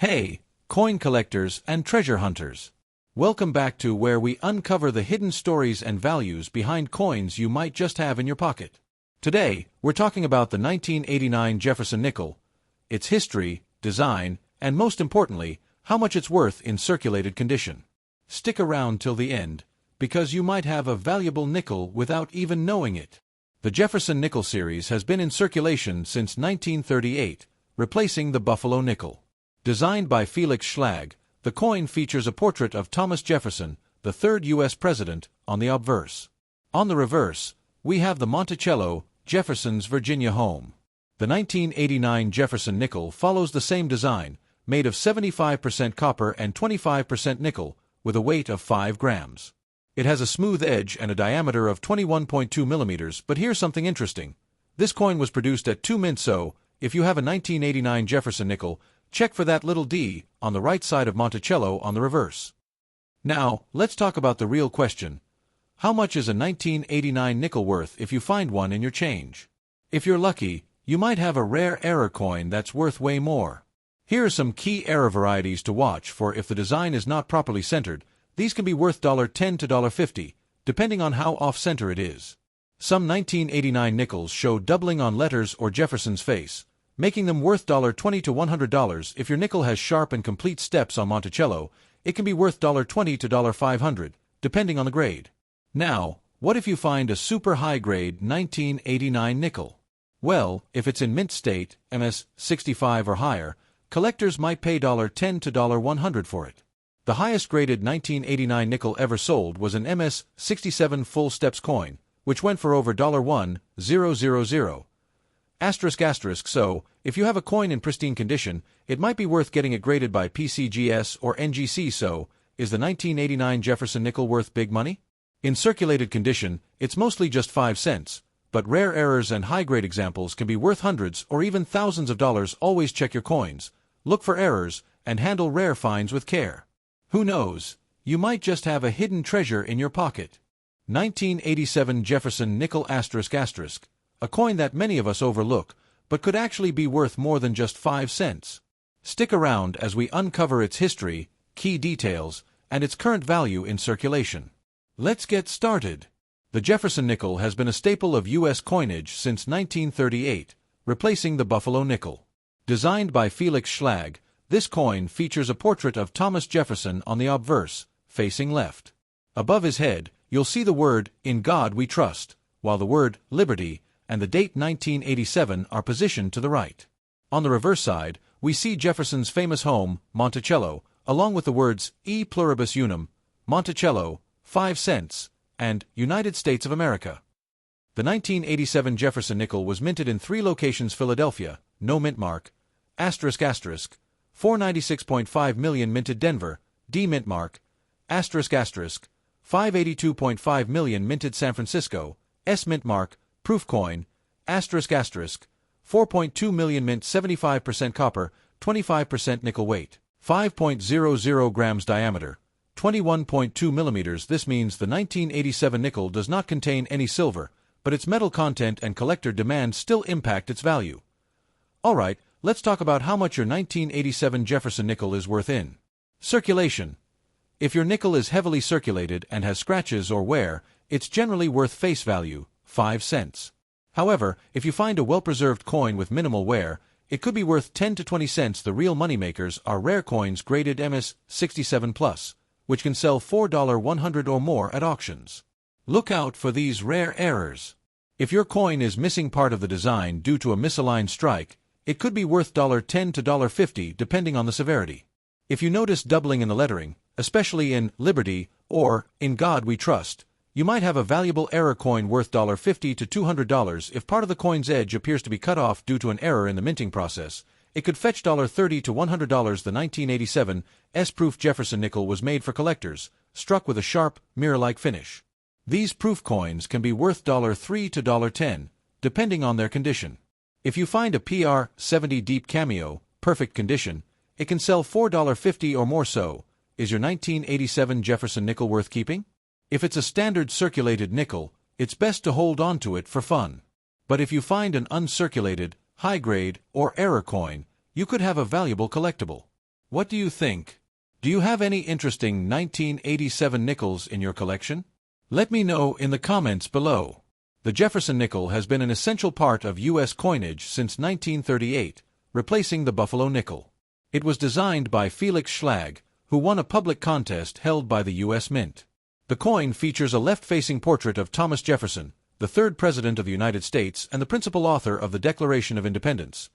Hey, coin collectors and treasure hunters! Welcome back to where we uncover the hidden stories and values behind coins you might just have in your pocket. Today, we're talking about the 1989 Jefferson nickel, its history, design, and most importantly, how much it's worth in circulated condition. Stick around till the end, because you might have a valuable nickel without even knowing it. The Jefferson nickel series has been in circulation since 1938, replacing the Buffalo nickel. Designed by Felix Schlag, the coin features a portrait of Thomas Jefferson, the third U.S. president, on the obverse. On the reverse, we have the Monticello Jefferson's Virginia home. The 1989 Jefferson nickel follows the same design, made of 75% copper and 25% nickel, with a weight of 5 grams. It has a smooth edge and a diameter of 21.2 millimeters, but here's something interesting. This coin was produced at 2 mint, so if you have a 1989 Jefferson nickel, check for that little D on the right side of Monticello on the reverse. Now, let's talk about the real question. How much is a 1989 nickel worth if you find one in your change? If you're lucky, you might have a rare error coin that's worth way more. Here are some key error varieties to watch for. If the design is not properly centered, these can be worth $10 to $50, depending on how off-center it is. Some 1989 nickels show doubling on letters or Jefferson's face, making them worth $20 to $100. If your nickel has sharp and complete steps on Monticello, it can be worth $20 to $500, depending on the grade. Now, what if you find a super high-grade 1989 nickel? Well, if it's in mint state, MS 65 or higher, collectors might pay $10 to $100 for it. The highest graded 1989 nickel ever sold was an MS 67 full steps coin, which went for over $1,000. So, if you have a coin in pristine condition, it might be worth getting it graded by PCGS or NGC. So, is the 1989 Jefferson nickel worth big money? In circulated condition, it's mostly just 5 cents, but rare errors and high-grade examples can be worth hundreds or even thousands of dollars. Always check your coins, look for errors, and handle rare finds with care. Who knows, you might just have a hidden treasure in your pocket. 1987 Jefferson nickel ***, a coin that many of us overlook, but could actually be worth more than just 5 cents. Stick around as we uncover its history, key details, and its current value in circulation. Let's get started. The Jefferson nickel has been a staple of U.S. coinage since 1938, replacing the Buffalo nickel. Designed by Felix Schlag, this coin features a portrait of Thomas Jefferson on the obverse, facing left. Above his head, you'll see the word, "In God We Trust," while the word, "Liberty," and the date 1987 are positioned to the right. On the reverse side, we see Jefferson's famous home, Monticello, along with the words, "E pluribus unum," Monticello, 5 cents, and United States of America. The 1987 Jefferson nickel was minted in 3 locations: Philadelphia, no mint mark, ***, 496.5 million minted Denver, D mint mark, ***, 582.5 million minted San Francisco, S mint mark, proof coin, ***, 4.2 million mint 75% copper, 25% nickel weight, 5.00 grams diameter, 21.2 millimeters. This means the 1987 nickel does not contain any silver, but its metal content and collector demand still impact its value. Alright, let's talk about how much your 1987 Jefferson nickel is worth in circulation. If your nickel is heavily circulated and has scratches or wear, it's generally worth face value, 5 cents. However, if you find a well-preserved coin with minimal wear, it could be worth 10 to 20 cents. The real moneymakers are rare coins graded MS 67+, which can sell $4 100 or more at auctions. Look out for these rare errors. If your coin is missing part of the design due to a misaligned strike, it could be worth $10 to $50 depending on the severity. If you notice doubling in the lettering, especially in Liberty or In God We Trust, you might have a valuable error coin worth $50 to $200. If part of the coin's edge appears to be cut off due to an error in the minting process, it could fetch $30 to $100. The 1987 S-proof Jefferson nickel was made for collectors, struck with a sharp, mirror-like finish. These proof coins can be worth $3 to $10, depending on their condition. If you find a PR 70 deep cameo, perfect condition, it can sell $4.50 or more. So, is your 1987 Jefferson nickel worth keeping? If it's a standard circulated nickel, it's best to hold on to it for fun. But if you find an uncirculated, high-grade, or error coin, you could have a valuable collectible. What do you think? Do you have any interesting 1987 nickels in your collection? Let me know in the comments below. The Jefferson nickel has been an essential part of U.S. coinage since 1938, replacing the Buffalo nickel. It was designed by Felix Schlag, who won a public contest held by the U.S. Mint. The coin features a left-facing portrait of Thomas Jefferson, the third President of the United States and the principal author of the Declaration of Independence.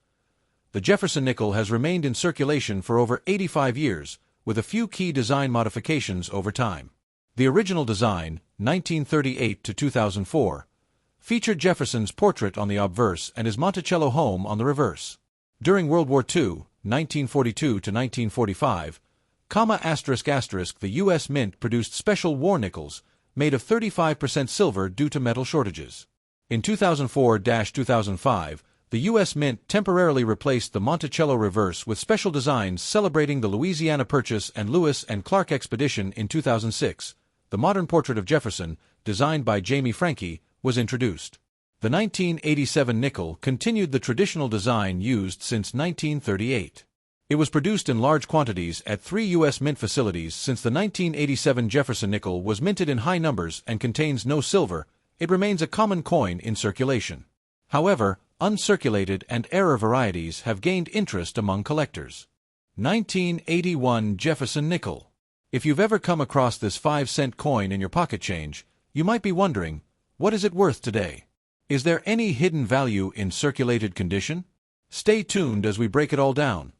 The Jefferson nickel has remained in circulation for over 85 years, with a few key design modifications over time. The original design, 1938 to 2004, featured Jefferson's portrait on the obverse and his Monticello home on the reverse. During World War II, 1942 to 1945, the U.S. Mint produced special war nickels, made of 35% silver due to metal shortages. In 2004-2005, the U.S. Mint temporarily replaced the Monticello reverse with special designs celebrating the Louisiana Purchase and Lewis and Clark Expedition in 2006. The modern portrait of Jefferson, designed by Jamie Franke, was introduced. The 1987 nickel continued the traditional design used since 1938. It was produced in large quantities at 3 U.S. Mint facilities. Since the 1987 Jefferson nickel was minted in high numbers and contains no silver, it remains a common coin in circulation. However, uncirculated and error varieties have gained interest among collectors. 1981 Jefferson nickel. If you've ever come across this 5-cent coin in your pocket change, you might be wondering, what is it worth today? Is there any hidden value in circulated condition? Stay tuned as we break it all down.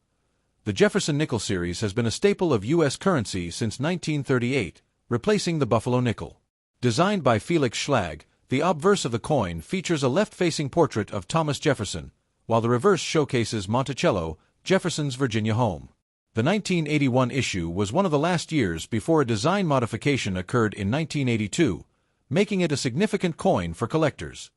The Jefferson nickel series has been a staple of U.S. currency since 1938, replacing the Buffalo nickel. Designed by Felix Schlag, the obverse of the coin features a left-facing portrait of Thomas Jefferson, while the reverse showcases Monticello, Jefferson's Virginia home. The 1981 issue was one of the last years before a design modification occurred in 1982, making it a significant coin for collectors.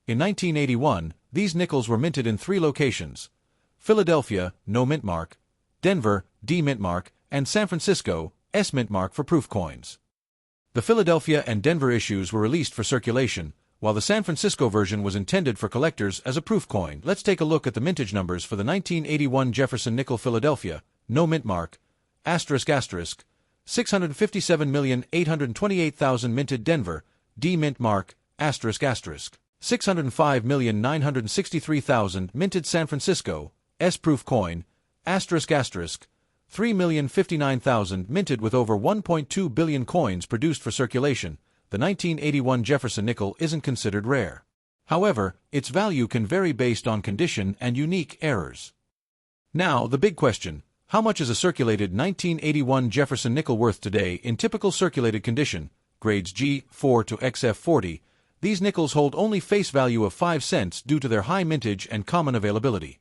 In 1981, these nickels were minted in 3 locations: Philadelphia, no mint mark; Denver, D mint mark; and San Francisco, S mint mark for proof coins. The Philadelphia and Denver issues were released for circulation, while the San Francisco version was intended for collectors as a proof coin. Let's take a look at the mintage numbers for the 1981 Jefferson nickel. Philadelphia, no mint mark, **, 657,828,000 minted. Denver, D mint mark, **, 605,963,000 minted. San Francisco, S proof coin, **, 3,059,000 minted. With over 1.2 billion coins produced for circulation, the 1981 Jefferson nickel isn't considered rare. However, its value can vary based on condition and unique errors. Now, the big question: how much is a circulated 1981 Jefferson nickel worth today in typical circulated condition, grades G4 to XF40? These nickels hold only face value of 5 cents due to their high mintage and common availability.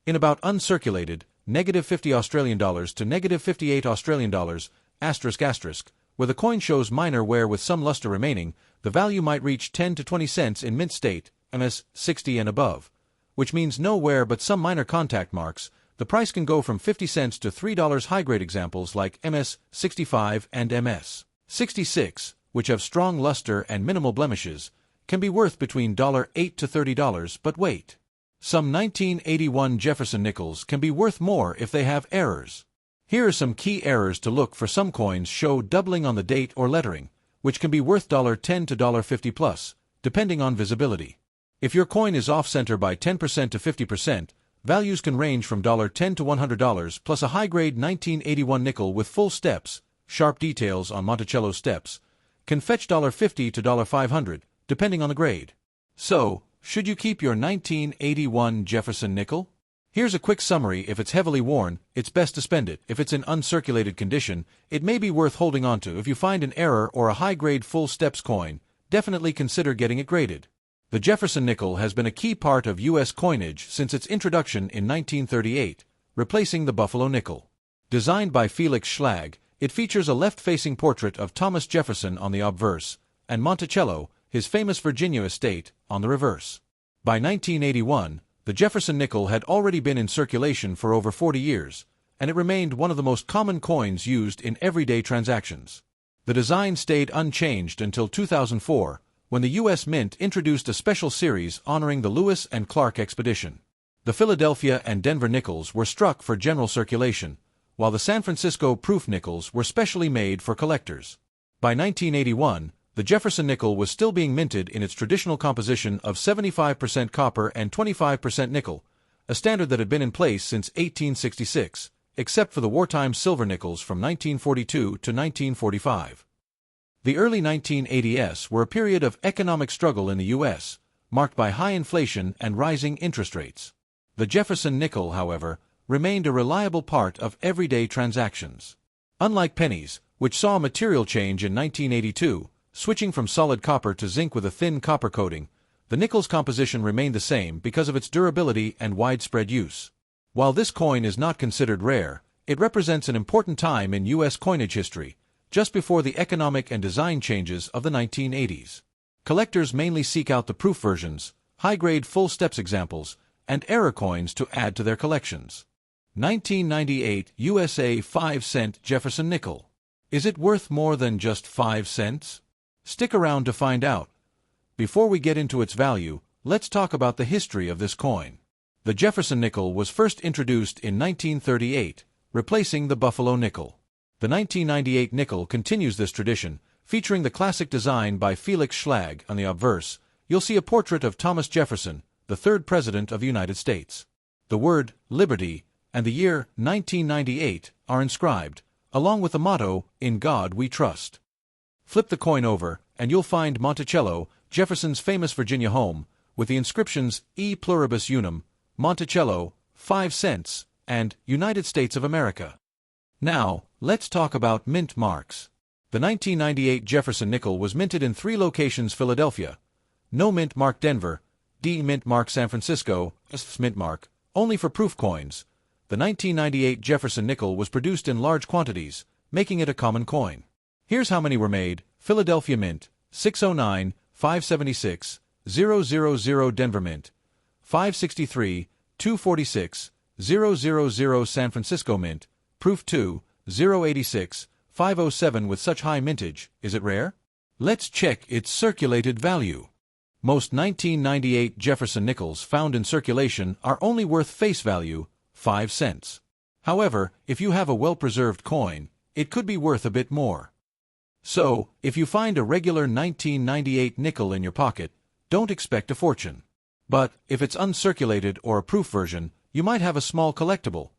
In about uncirculated, -50 Australian dollars to -58 Australian dollars, **, where the coin shows minor wear with some luster remaining, the value might reach 10 to 20 cents in mint state, MS 60 and above, which means no wear but some minor contact marks. The price can go from 50 cents to $3. High-grade examples like MS 65 and MS 66, which have strong luster and minimal blemishes, can be worth between $8 to $30, but wait. Some 1981 Jefferson nickels can be worth more if they have errors. Here are some key errors to look for. Some coins show doubling on the date or lettering, which can be worth $10 to $50 plus, depending on visibility. If your coin is off-center by 10% to 50%, values can range from $10 to $100 plus. A high-grade 1981 nickel with full steps, sharp details on Monticello steps, can fetch $50 to $500, depending on the grade. So, should you keep your 1981 Jefferson nickel? Here's a quick summary. If it's heavily worn, it's best to spend it. If it's in uncirculated condition, it may be worth holding onto. If you find an error or a high-grade full steps coin, definitely consider getting it graded. The Jefferson nickel has been a key part of U.S. coinage since its introduction in 1938, replacing the Buffalo nickel. Designed by Felix Schlag, it features a left-facing portrait of Thomas Jefferson on the obverse, and Monticello, his famous Virginia estate, on the reverse. By 1981, the Jefferson nickel had already been in circulation for over 40 years, and it remained one of the most common coins used in everyday transactions. The design stayed unchanged until 2004, when the U.S. Mint introduced a special series honoring the Lewis and Clark Expedition. The Philadelphia and Denver nickels were struck for general circulation, while the San Francisco proof nickels were specially made for collectors. By 1981, the Jefferson nickel was still being minted in its traditional composition of 75% copper and 25% nickel, a standard that had been in place since 1866, except for the wartime silver nickels from 1942 to 1945. The early 1980s were a period of economic struggle in the U.S., marked by high inflation and rising interest rates. The Jefferson nickel, however, remained a reliable part of everyday transactions. Unlike pennies, which saw a material change in 1982, switching from solid copper to zinc with a thin copper coating, the nickel's composition remained the same because of its durability and widespread use. While this coin is not considered rare, it represents an important time in U.S. coinage history, just before the economic and design changes of the 1980s. Collectors mainly seek out the proof versions, high-grade full steps examples, and error coins to add to their collections. 1998 USA 5-cent Jefferson nickel. Is it worth more than just 5 cents? Stick around to find out. Before we get into its value, let's talk about the history of this coin. The Jefferson nickel was first introduced in 1938, replacing the Buffalo nickel. The 1998 nickel continues this tradition, featuring the classic design by Felix Schlag. On the obverse, you'll see a portrait of Thomas Jefferson, the third President of the United States. The word "Liberty" and the year 1998 are inscribed, along with the motto, "In God We Trust." Flip the coin over, and you'll find Monticello, Jefferson's famous Virginia home, with the inscriptions E Pluribus Unum, Monticello, 5 cents, and United States of America. Now, let's talk about mint marks. The 1998 Jefferson nickel was minted in 3 locations: Philadelphia, no mint mark Denver, D mint mark San Francisco, S mint mark, only for proof coins. The 1998 Jefferson nickel was produced in large quantities, making it a common coin. Here's how many were made: Philadelphia Mint, 609, 576, 000 Denver Mint, 563, 246, 000 San Francisco Mint, Proof 2, 086, 507. With such high mintage, is it rare? Let's check its circulated value. Most 1998 Jefferson nickels found in circulation are only worth face value, 5 cents. However, if you have a well-preserved coin, it could be worth a bit more. So, if you find a regular 1998 nickel in your pocket, don't expect a fortune. But, if it's uncirculated or a proof version, you might have a small collectible.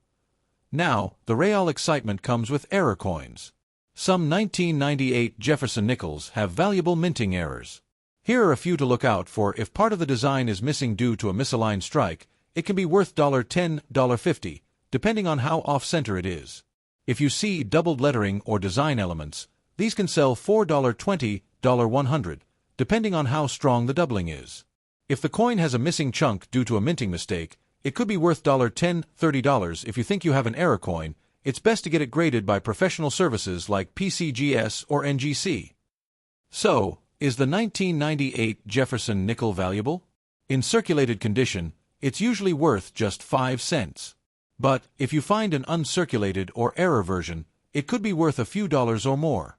Now, the real excitement comes with error coins. Some 1998 Jefferson nickels have valuable minting errors. Here are a few to look out for. If part of the design is missing due to a misaligned strike, it can be worth $10, $50, depending on how off-center it is. If you see doubled lettering or design elements, these can sell $4.20, $100, depending on how strong the doubling is. If the coin has a missing chunk due to a minting mistake, it could be worth $10, $30. If you think you have an error coin, it's best to get it graded by professional services like PCGS or NGC. So, is the 1998 Jefferson nickel valuable? In circulated condition, it's usually worth just 5 cents. But, if you find an uncirculated or error version, it could be worth a few dollars or more.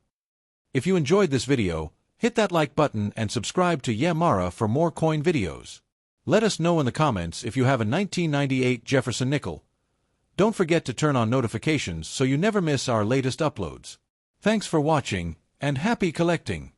If you enjoyed this video, hit that like button and subscribe to Yamara for more coin videos. Let us know in the comments if you have a 1998 Jefferson nickel. Don't forget to turn on notifications so you never miss our latest uploads. Thanks for watching, and happy collecting!